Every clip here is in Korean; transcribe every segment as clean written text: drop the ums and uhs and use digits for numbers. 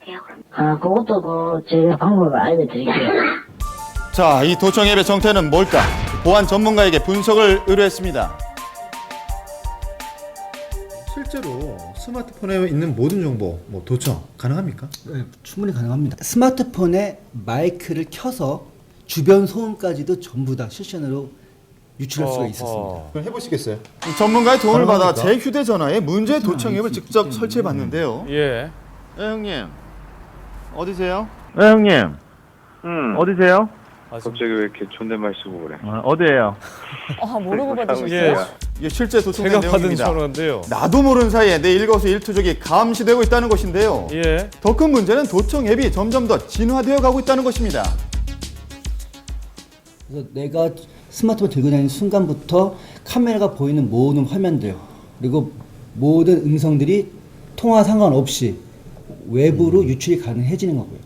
할게요. 그것도 제가 방법을 알려드릴게요. 자, 이 도청 앱의 정체는 뭘까? 보안 전문가에게 분석을 의뢰했습니다. 실제로 스마트폰에 있는 모든 정보, 도청 가능합니까? 네, 충분히 가능합니다. 스마트폰에 마이크를 켜서 주변 소음까지도 전부 다 실시간으로 유출할 수가 있었습니다. 그럼 해보시겠어요? 이 전문가의 도움을 받아 가능합니까? 제 휴대전화에 문제 도청 앱을 직접 설치해봤는데요. 예. 형님, 어디세요? 형님, 어디세요? 갑자기 왜 이렇게 존댓말 쓰고 그래? 어디예요? 모르고 받으셨어요? 예. 이게 실제 도청된 제가 받은 내용입니다. 전화인데요. 나도 모르는 사이에 내 일거수일투족이 감시되고 있다는 것인데요. 예. 더 큰 문제는 도청 앱이 점점 더 진화되어 가고 있다는 것입니다. 그래서 내가 스마트폰 들고 다니는 순간부터 카메라가 보이는 모든 화면들 그리고 모든 음성들이 통화 상관없이 외부로 유출이 가능해지는 거고요.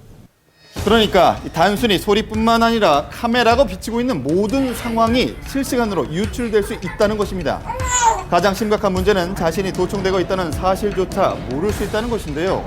그러니까 단순히 소리뿐만 아니라 카메라가 비치고 있는 모든 상황이 실시간으로 유출될 수 있다는 것입니다. 가장 심각한 문제는 자신이 도청되고 있다는 사실조차 모를 수 있다는 것인데요.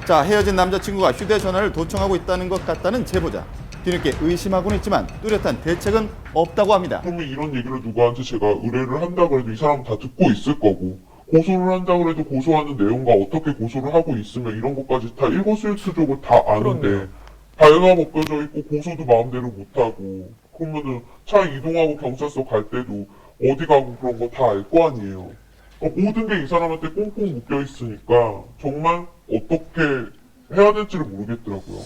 자, 헤어진 남자친구가 휴대전화를 도청하고 있다는 것 같다는 제보자. 뒤늦게 의심하고는 있지만 뚜렷한 대책은 없다고 합니다. 그러면 이런 얘기를 누구한테 제가 의뢰를 한다 그래도 이 사람 다 듣고 있을 거고, 고소를 한다 그래도 고소하는 내용과 어떻게 고소를 하고 있으면 이런 것까지 다 일거수일투족을 다 아는데 그렇네요. 다이어가 벗겨져 있고 고소도 마음대로 못하고, 그러면은 차 이동하고 경찰서 갈 때도 어디 가고 그런 거 다 알 거 아니에요. 그러니까 모든 게 이 사람한테 꽁꽁 묶여 있으니까 정말 어떻게 해야 될지를 모르겠더라고요.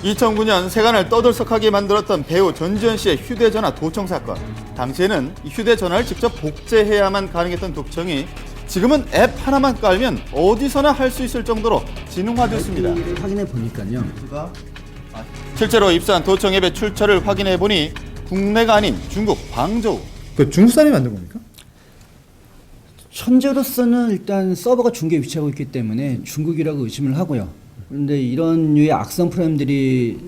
2009년 세간을 떠들썩하게 만들었던 배우 전지현 씨의 휴대전화 도청 사건. 당시에는 이 휴대전화를 직접 복제해야만 가능했던 도청이 지금은 앱 하나만 깔면 어디서나 할 수 있을 정도로 진흥화됐습니다. 확인해 보니까요. 실제로 입사한 도청 앱의 출처를 확인해 보니 국내가 아닌 중국 광저우. 그 중국 사람이 만든 겁니까? 현재로서는 일단 서버가 중국에 위치하고 있기 때문에 중국이라고 의심을 하고요. 그런데 이런 류의 악성 프로그램들이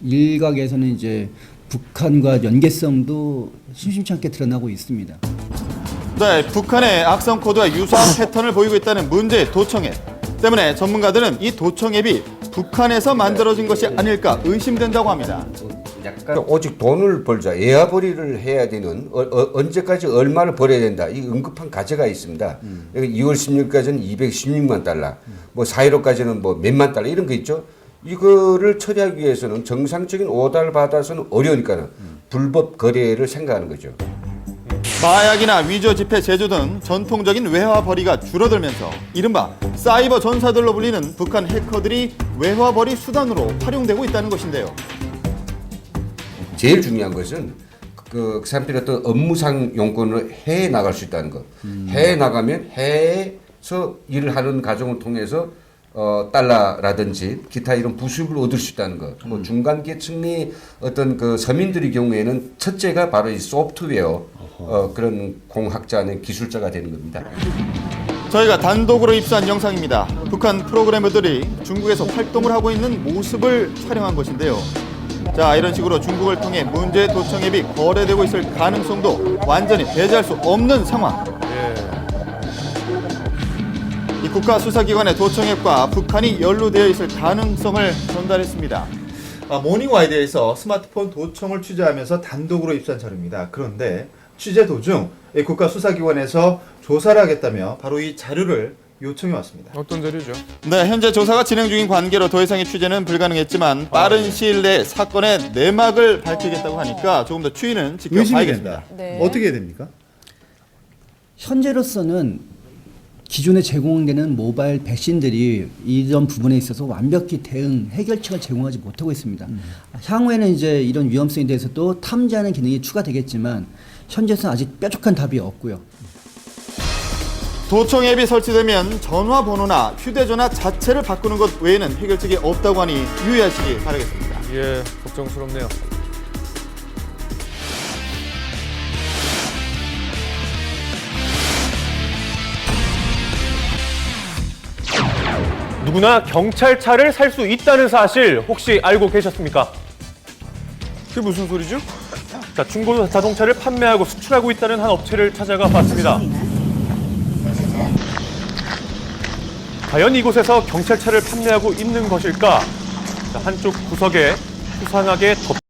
일각에서는 이제 북한과 연계성도 심심치 않게 드러나고 있습니다. 네, 북한의 악성 코드와 유사한 패턴을 보이고 있다는 문제의 도청 앱. 때문에 전문가들은 이 도청 앱이 북한에서 만들어진 것이 아닐까 의심된다고 합니다. 약간 오직 돈을 벌자, 에어벌이를 해야 되는 언제까지 얼마를 벌어야 된다. 이 응급한 과제가 있습니다. 2월 16일까지는 216만 달러, 뭐 4.15까지는 뭐 몇만 달러 이런 거 있죠. 이거를 처리하기 위해서는 정상적인 오달 받아서는 어려우니까는 불법 거래를 생각하는 거죠. 마약이나 위조 지폐 제조 등 전통적인 외화벌이가 줄어들면서 이른바 사이버 전사들로 불리는 북한 해커들이 외화벌이 수단으로 활용되고 있다는 것인데요. 제일 중요한 것은 그 사람들이 어떤 업무상 용건을 해외에 나갈 수 있다는 것. 해외에 나가면 해외에서 일을 하는 과정을 통해서 달러라든지 기타 이런 부수입을 얻을 수 있다는 것. 뭐 중간 계층의 어떤 그 서민들의 경우에는 첫째가 바로 이 소프트웨어 그런 공학자는 기술자가 되는 겁니다. 저희가 단독으로 입수한 영상입니다. 북한 프로그래머들이 중국에서 활동을 하고 있는 모습을 촬영한 것인데요. 자, 이런 식으로 중국을 통해 문제 도청 앱이 거래되고 있을 가능성도 완전히 배제할 수 없는 상황. 이 국가수사기관의 도청 앱과 북한이 연루되어 있을 가능성을 전달했습니다. 모닝와이드에서 스마트폰 도청을 취재하면서 단독으로 입수한 자료입니다. 그런데 취재 도중 국가수사기관에서 조사를 하겠다며 바로 이 자료를 요청해 왔습니다. 어떤 자료죠? 네, 현재 조사가 진행 중인 관계로 더 이상의 취재는 불가능했지만 빠른 시일 내에 사건의 내막을 밝히겠다고 하니까 조금 더 추이는 의심이 지켜봐야겠습니다. 된다. 네. 어떻게 해야 됩니까? 현재로서는 기존에 제공되는 모바일 백신들이 이런 부분에 있어서 완벽히 대응 해결책을 제공하지 못하고 있습니다. 향후에는 이제 이런 위험성에 대해서도 탐지하는 기능이 추가되겠지만 현재는 아직 뾰족한 답이 없고요. 도청 앱이 설치되면 전화번호나 휴대전화 자체를 바꾸는 것 외에는 해결책이 없다고 하니 유의하시기 바라겠습니다. 예, 걱정스럽네요. 누구나 경찰차를 살 수 있다는 사실 혹시 알고 계셨습니까? 그게 무슨 소리죠? 자, 중고 자동차를 판매하고 수출하고 있다는 한 업체를 찾아가 봤습니다. 과연 이곳에서 경찰차를 판매하고 있는 것일까? 자, 한쪽 구석에 수상하게 덮